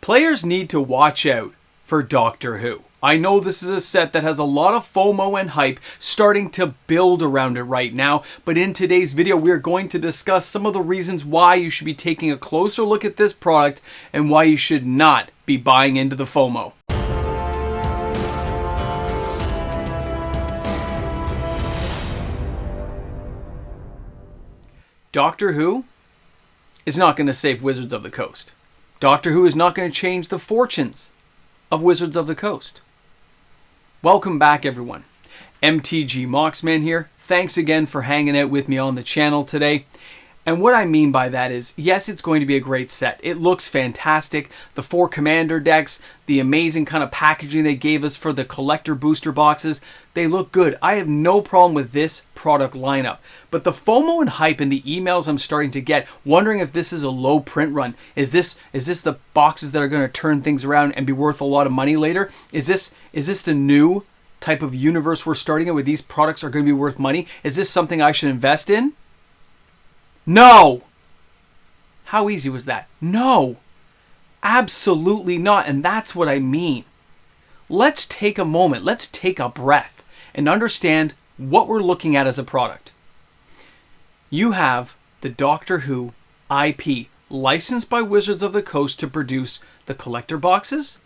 Players need to watch out for Doctor Who. I know this is a set that has a lot of FOMO and hype starting to build around it right now, but in today's video we're going to discuss some of the reasons why you should be taking a closer look at this product and why you should not be buying into the FOMO. Doctor Who is not going to save Wizards of the Coast. Doctor Who is not going to change the fortunes of Wizards of the Coast. Welcome back, everyone. MTG Moxman here. Thanks again for hanging out with me on the channel today. And what I mean by that is, yes, it's going to be a great set. It looks fantastic. The 4 commander decks, the amazing kind of packaging they gave us for the collector booster boxes, they look good. I have no problem with this product lineup. But the FOMO and hype in the emails I'm starting to get, wondering if this is a low print run. Is this the boxes that are going to turn things around and be worth a lot of money later? Is this the new type of universe we're starting in where these products are going to be worth money? Is this something I should invest in? No! How easy was that? No! Absolutely not, and that's what I mean. Let's take a moment, let's take a breath, and understand what we're looking at as a product. You have the Doctor Who IP licensed by Wizards of the Coast to produce the collector boxes,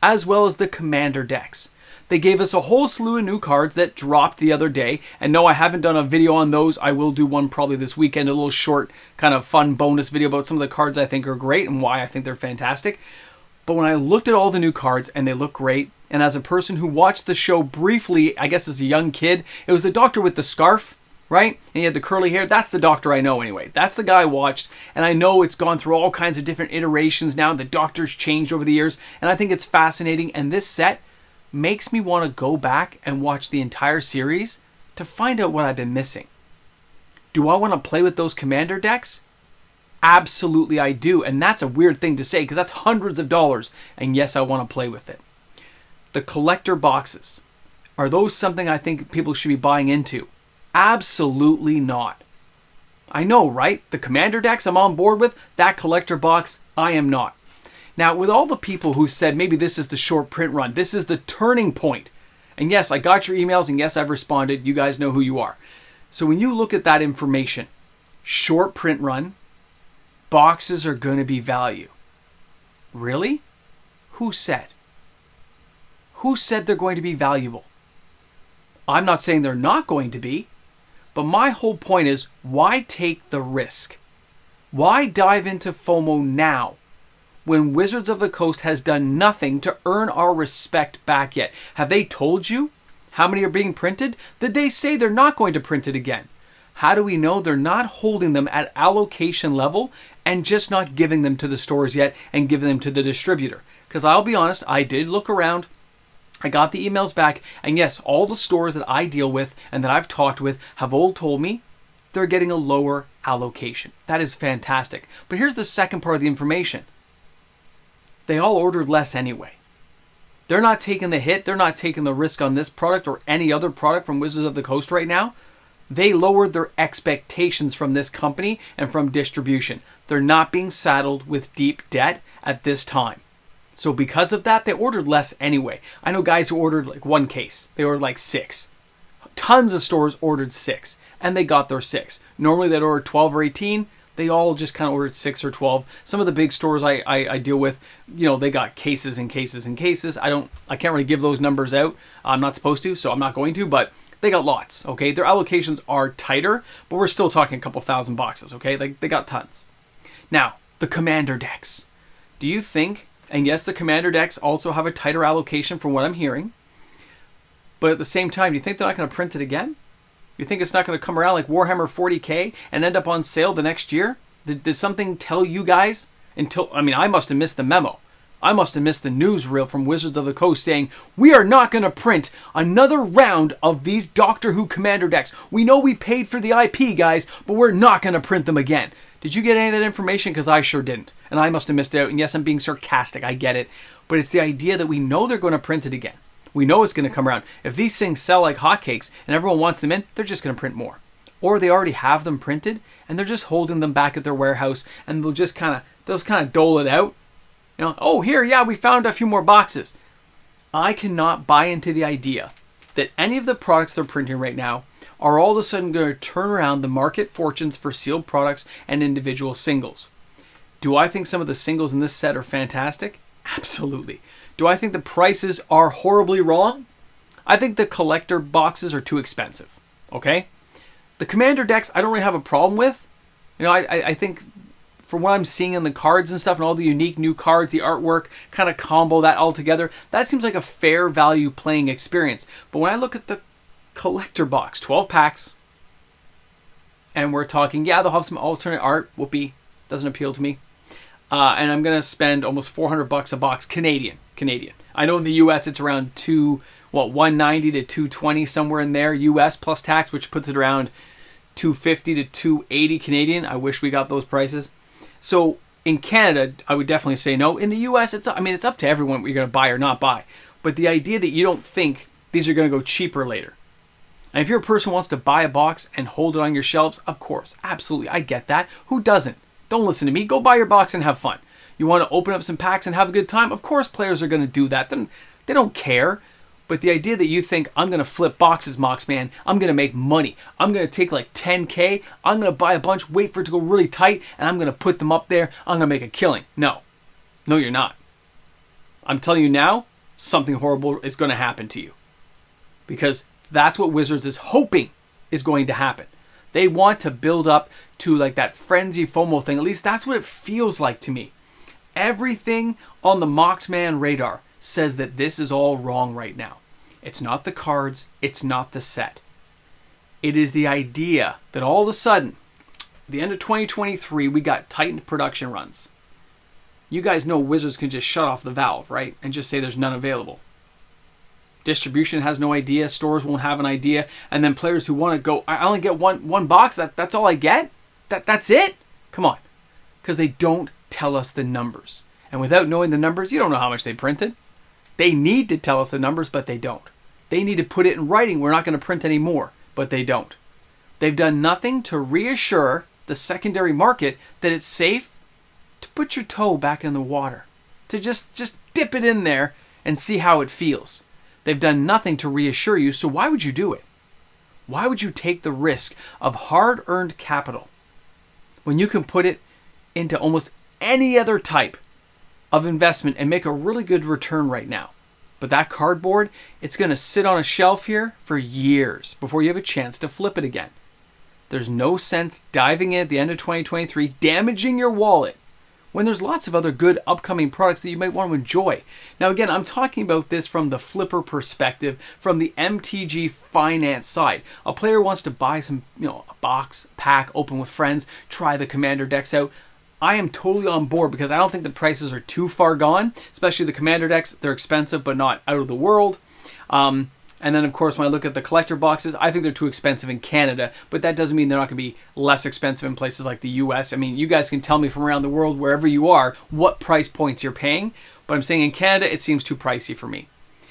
as well as the commander decks. They gave us a whole slew of new cards that dropped the other day. And no, I haven't done a video on those. I will do one probably this weekend, a little short kind of fun bonus video about some of the cards I think are great and why I think they're fantastic. But when I looked at all the new cards and they look great, and as a person who watched the show briefly, I guess as a young kid, it was the doctor with the scarf, right? And he had the curly hair. That's the doctor I know anyway. That's the guy I watched. And I know it's gone through all kinds of different iterations now. The doctor's changed over the years. And I think it's fascinating. And this set makes me want to go back and watch the entire series to find out what I've been missing. Do I want to play with those commander decks? Absolutely I do. And that's a weird thing to say because that's hundreds of dollars. And yes, I want to play with it. The collector boxes. Are those something I think people should be buying into? Absolutely not. I know, right? The commander decks I'm on board with. That collector box, I am not. Now, with all the people who said maybe this is the short print run, this is the turning point. And yes, I got your emails and yes, I've responded. You guys know who you are. So when you look at that information, short print run, boxes are going to be value. Really? Who said? Who said they're going to be valuable? I'm not saying they're not going to be, but my whole point is, why take the risk? Why dive into FOMO now when Wizards of the Coast has done nothing to earn our respect back yet? Have they told you how many are being printed? Did they say they're not going to print it again? How do we know they're not holding them at allocation level and just not giving them to the stores yet and giving them to the distributor? Because I'll be honest, I did look around. I got the emails back, and yes, all the stores that I deal with and that I've talked with have all told me they're getting a lower allocation. That is fantastic. But here's the second part of the information. They all ordered less anyway. They're not taking the hit. They're not taking the risk on this product or any other product from Wizards of the Coast right now. They lowered their expectations from this company and from distribution. They're not being saddled with deep debt at this time. So because of that, they ordered less anyway. I know guys who ordered like 1 case. They ordered like 6. Tons of stores ordered 6, and they got their 6. Normally they'd order 12 or 18. They all just kind of ordered 6 or 12. Some of the big stores I deal with, you know, they got cases and cases and cases. I can't really give those numbers out. I'm not supposed to, so I'm not going to, but they got lots, okay? Their allocations are tighter, but we're still talking a couple thousand boxes, okay? They got tons. Now, the commander decks. Do you think, and yes, the commander decks also have a tighter allocation from what I'm hearing, but at the same time, do you think they're not going to print it again? You think it's not going to come around like Warhammer 40K and end up on sale the next year? Did something tell you guys? I must have missed the memo. I must have missed the newsreel from Wizards of the Coast saying, we are not going to print another round of these Doctor Who commander decks. We know we paid for the IP, guys, but we're not going to print them again. Did you get any of that information? Because I sure didn't. And I must have missed it out. And yes, I'm being sarcastic. I get it. But it's the idea that we know they're going to print it again. We know it's going to come around. If these things sell like hotcakes and everyone wants them in, they're just going to print more. Or they already have them printed and they're just holding them back at their warehouse and they'll just kind of dole it out Oh, here, yeah, we found a few more boxes. I cannot buy into the idea that any of the products they're printing right now are all of a sudden going to turn around the market fortunes for sealed products and individual singles. Do I think some of the singles in this set are fantastic? Absolutely. Do I think the prices are horribly wrong? I think the collector boxes are too expensive. Okay? The commander decks, I don't really have a problem with. I think from what I'm seeing in the cards and stuff and all the unique new cards, the artwork, kind of combo that all together, that seems like a fair value playing experience. But when I look at the collector box, 12 packs, and we're talking, yeah, they'll have some alternate art. Whoopee. Doesn't appeal to me. And I'm going to spend almost $400 a box Canadian. I know in the US it's around $190 to $220, somewhere in there, US plus tax, which puts it around $250 to $280 Canadian. I wish we got those prices. So in Canada, I would definitely say no. In the US, it's up to everyone what you're going to buy or not buy. But the idea that you don't think these are going to go cheaper later. And if you're a person who wants to buy a box and hold it on your shelves, of course, absolutely, I get that. Who doesn't? Don't listen to me. Go buy your box and have fun. You want to open up some packs and have a good time? Of course players are going to do that. They don't care. But the idea that you think, I'm going to flip boxes, Moxman, I'm going to make money, I'm going to take like 10K, I'm going to buy a bunch, wait for it to go really tight, and I'm going to put them up there, I'm going to make a killing. No, you're not. I'm telling you now, something horrible is going to happen to you. Because that's what Wizards is hoping is going to happen. They want to build up to like that frenzy FOMO thing. At least that's what it feels like to me. Everything on the Moxman radar says that this is all wrong right now. It's not the cards. It's not the set. It is the idea that all of a sudden, at the end of 2023, we got tightened production runs. You guys know Wizards can just shut off the valve, right? And just say there's none available. Distribution has no idea. Stores won't have an idea. And then players who want to go, I only get one box. That's all I get? That's it? Come on. Because they don't tell us the numbers. And without knowing the numbers, you don't know how much they printed. They need to tell us the numbers, but they don't. They need to put it in writing. We're not going to print any more, but they don't. They've done nothing to reassure the secondary market that it's safe to put your toe back in the water, to just dip it in there and see how it feels. They've done nothing to reassure you, so why would you do it? Why would you take the risk of hard-earned capital when you can put it into almost any other type of investment and make a really good return right now? But that cardboard, it's going to sit on a shelf here for years before you have a chance to flip it again. There's no sense diving in at the end of 2023, damaging your wallet, when there's lots of other good upcoming products that you might want to enjoy. Now again, I'm talking about this from the flipper perspective, from the MTG finance side. A player wants to buy some, a box, pack, open with friends, try the commander decks out. I am totally on board because I don't think the prices are too far gone, especially the commander decks. They're expensive, but not out of the world. And then, of course, when I look at the collector boxes, I think they're too expensive in Canada, but that doesn't mean they're not going to be less expensive in places like the US. I mean, you guys can tell me from around the world, wherever you are, what price points you're paying, but I'm saying in Canada, it seems too pricey for me.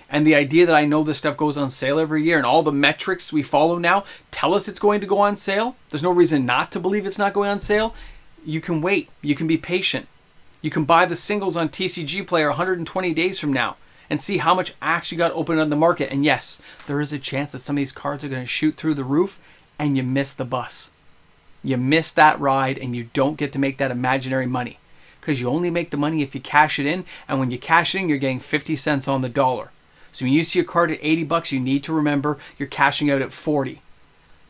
And the idea that I know this stuff goes on sale every year and all the metrics we follow now tell us it's going to go on sale. There's no reason not to believe it's not going on sale. You can wait. You can be patient. You can buy the singles on TCG Player 120 days from now and see how much actually got opened on the market. And yes, there is a chance that some of these cards are going to shoot through the roof and you miss the bus. You miss that ride and you don't get to make that imaginary money because you only make the money if you cash it in. And when you cash it in, you're getting 50 cents on the dollar. So when you see a card at $80, you need to remember you're cashing out at 40.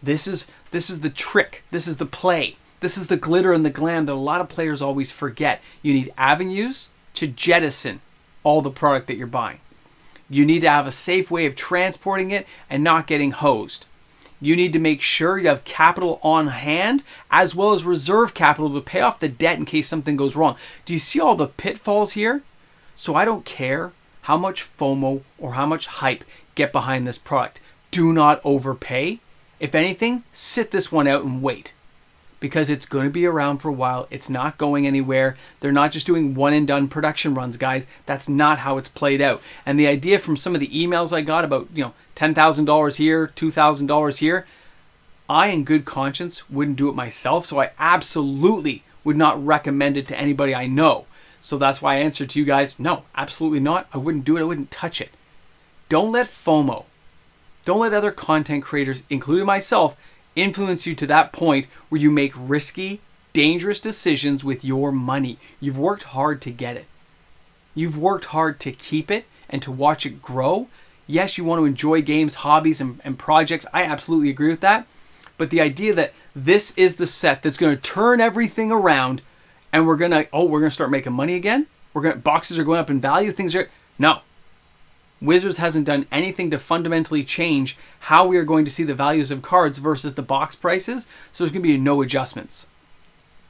This is the trick. This is the play. This is the glitter and the glam that a lot of players always forget. You need avenues to jettison all the product that you're buying. You need to have a safe way of transporting it and not getting hosed. You need to make sure you have capital on hand as well as reserve capital to pay off the debt in case something goes wrong. Do you see all the pitfalls here? So I don't care how much FOMO or how much hype get behind this product. Do not overpay. If anything, sit this one out and wait. Because it's going to be around for a while. It's not going anywhere. They're not just doing one and done production runs, guys. That's not how it's played out. And the idea from some of the emails I got about, $10,000 here, $2,000 here, I in good conscience wouldn't do it myself. So I absolutely would not recommend it to anybody I know. So that's why I answered to you guys, no, absolutely not. I wouldn't do it. I wouldn't touch it. Don't let FOMO, don't let other content creators, including myself, influence you to that point where you make risky, dangerous decisions with your money. You've worked hard to get it. You've worked hard to keep it and to watch it grow. Yes, you want to enjoy games, hobbies, and projects. I absolutely agree with that. But the idea that this is the set that's going to turn everything around and we're going to start making money again. Boxes are going up in value. No. Wizards hasn't done anything to fundamentally change how we are going to see the values of cards versus the box prices. So there's going to be no adjustments.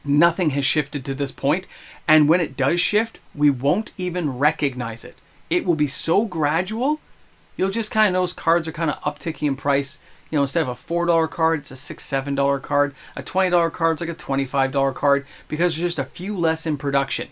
Nothing has shifted to this point. And when it does shift, we won't even recognize it. It will be so gradual. You'll just kind of notice cards are kind of upticking in price. You know, instead of a $4 card, it's a $6, $7 card. A $20 card is like a $25 card because there's just a few less in production.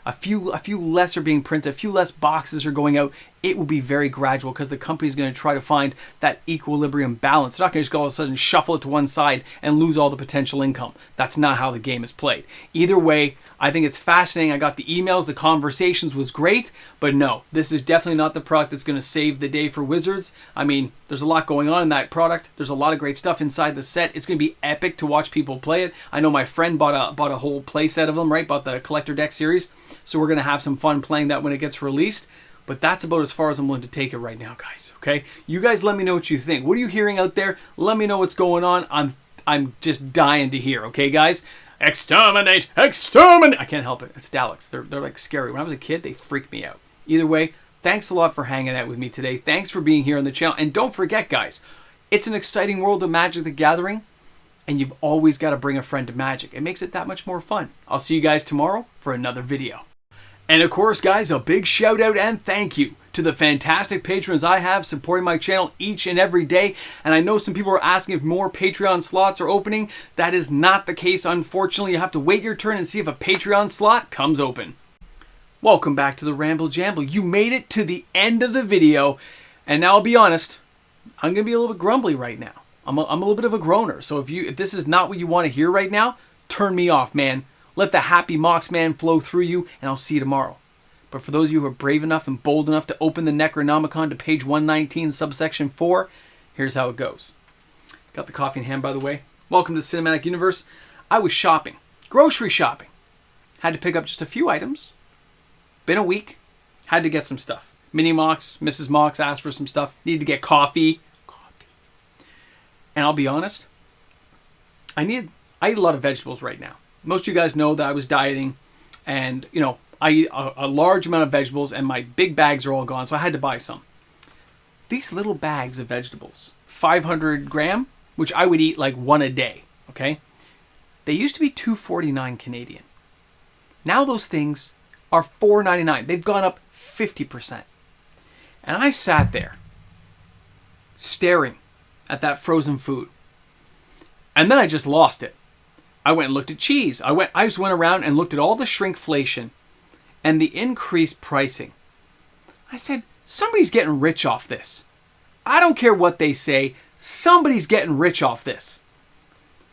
A few less are being printed, a few less boxes are going out. It will be very gradual because the company's going to try to find that equilibrium balance. They're not going to just all of a sudden shuffle it to one side and lose all the potential income. That's not how the game is played. Either way, I think it's fascinating. I got the emails, the conversations was great, but no, this is definitely not the product that's going to save the day for Wizards. I mean, there's a lot going on in that product. There's a lot of great stuff inside the set. It's going to be epic to watch people play it. I know my friend bought a whole play set of them, right? Bought the collector deck series. So we're going to have some fun playing that when it gets released. But that's about as far as I'm willing to take it right now, guys. Okay? You guys let me know what you think. What are you hearing out there? Let me know what's going on. I'm just dying to hear, okay, guys? Exterminate! Exterminate! I can't help it. It's Daleks. They're like scary. When I was a kid, they freaked me out. Either way, thanks a lot for hanging out with me today. Thanks for being here on the channel. And don't forget, guys, it's an exciting world of Magic the Gathering. And you've always got to bring a friend to Magic. It makes it that much more fun. I'll see you guys tomorrow for another video. And of course, guys, a big shout out and thank you to the fantastic patrons I have supporting my channel each and every day. And I know some people are asking if more Patreon slots are opening. That is not the case, unfortunately. You have to wait your turn and see if a Patreon slot comes open. Welcome back to the Ramble Jamble. You made it to the end of the video. And now I'll be honest, I'm going to be a little bit grumbly right now. I'm a little bit of a groaner. So if this is not what you want to hear right now, turn me off, man. Let the happy Mox Man flow through you, and I'll see you tomorrow. But for those of you who are brave enough and bold enough to open the Necronomicon to page 119, subsection 4, here's how it goes. Got the coffee in hand, by the way. Welcome to the Cinematic Universe. I was shopping, grocery shopping. Had to pick up just a few items. Been a week. Had to get some stuff. Mini Mox, Mrs. Mox asked for some stuff. Needed to get coffee. And I'll be honest, I eat a lot of vegetables right now. Most of you guys know that I was dieting and, you know, I eat a large amount of vegetables and my big bags are all gone, so I had to buy some. These little bags of vegetables, 500 gram, which I would eat like one a day, okay? They used to be $2.49 Canadian. Now those things are $4.99. They've gone up 50%. And I sat there staring at that frozen food. And then I just lost it. I went and looked at cheese. I just went around and looked at all the shrinkflation and the increased pricing. I said, somebody's getting rich off this. I don't care what they say. Somebody's getting rich off this.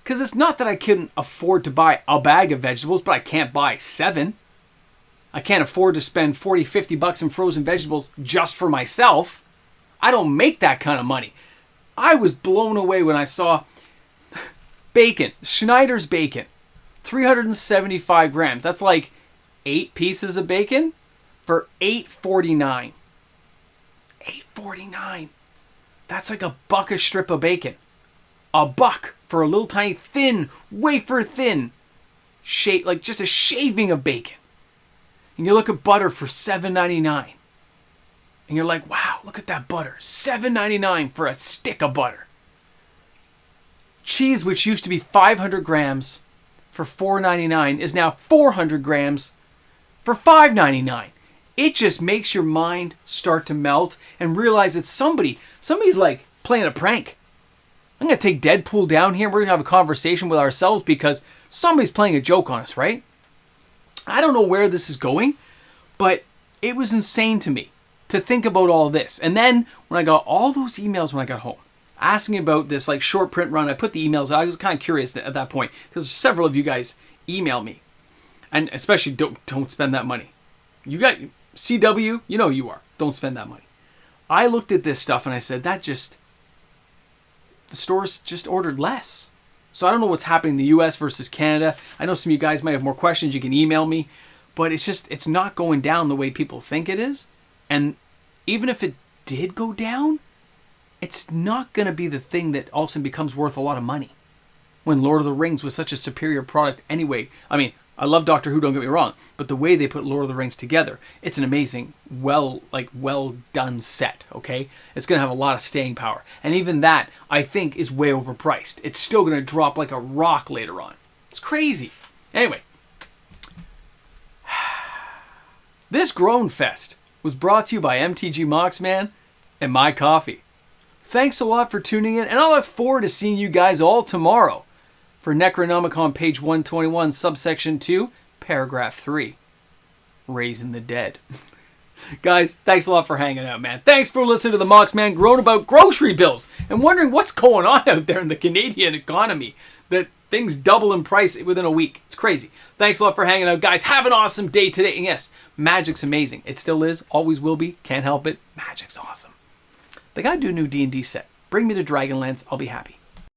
Because it's not that I couldn't afford to buy a bag of vegetables, but I can't buy 7. I can't afford to spend $40, $50 in frozen vegetables just for myself. I don't make that kind of money. I was blown away when I saw bacon, Schneider's bacon, 375 grams. That's like 8 pieces of bacon for $8.49. $8.49. That's like $1 a strip of bacon. $1 for a little tiny thin, wafer thin, like just a shaving of bacon. And you look at butter for $7.99. And you're like, wow, look at that butter. $7.99 for a stick of butter. Cheese, which used to be 500 grams for $4.99, is now 400 grams for $5.99. It just makes your mind start to melt and realize that somebody's like playing a prank. I'm going to take Deadpool down here. We're going to have a conversation with ourselves because somebody's playing a joke on us, right? I don't know where this is going, but it was insane to me to think about all this. And then when I got all those emails when I got home, asking about this like short print run, I put the emails. I was kind of curious at that point because several of you guys emailed me. And especially don't spend that money. You got CW, you know you are. Don't spend that money. I looked at this stuff and I said, the stores just ordered less. So I don't know what's happening in the US versus Canada. I know some of you guys might have more questions. You can email me. But it's not going down the way people think it is. And even if it did go down, it's not going to be the thing that all of a sudden becomes worth a lot of money. When Lord of the Rings was such a superior product anyway. I mean, I love Doctor Who, don't get me wrong. But the way they put Lord of the Rings together, it's an amazing, well done set, okay? It's going to have a lot of staying power. And even that, I think, is way overpriced. It's still going to drop like a rock later on. It's crazy. Anyway. This Grown Fest was brought to you by MTG Moxman and My Coffee. Thanks a lot for tuning in, and I look forward to seeing you guys all tomorrow for Necronomicon page 121, subsection 2, paragraph 3, Raising the Dead. Guys, thanks a lot for hanging out, man. Thanks for listening to the Moxman groan about grocery bills and wondering what's going on out there in the Canadian economy, that things double in price within a week. It's crazy. Thanks a lot for hanging out, guys. Have an awesome day today. And yes, Magic's amazing. It still is. Always will be. Can't help it. Magic's awesome. They gotta do a new D&D set. Bring me to Dragonlance. I'll be happy.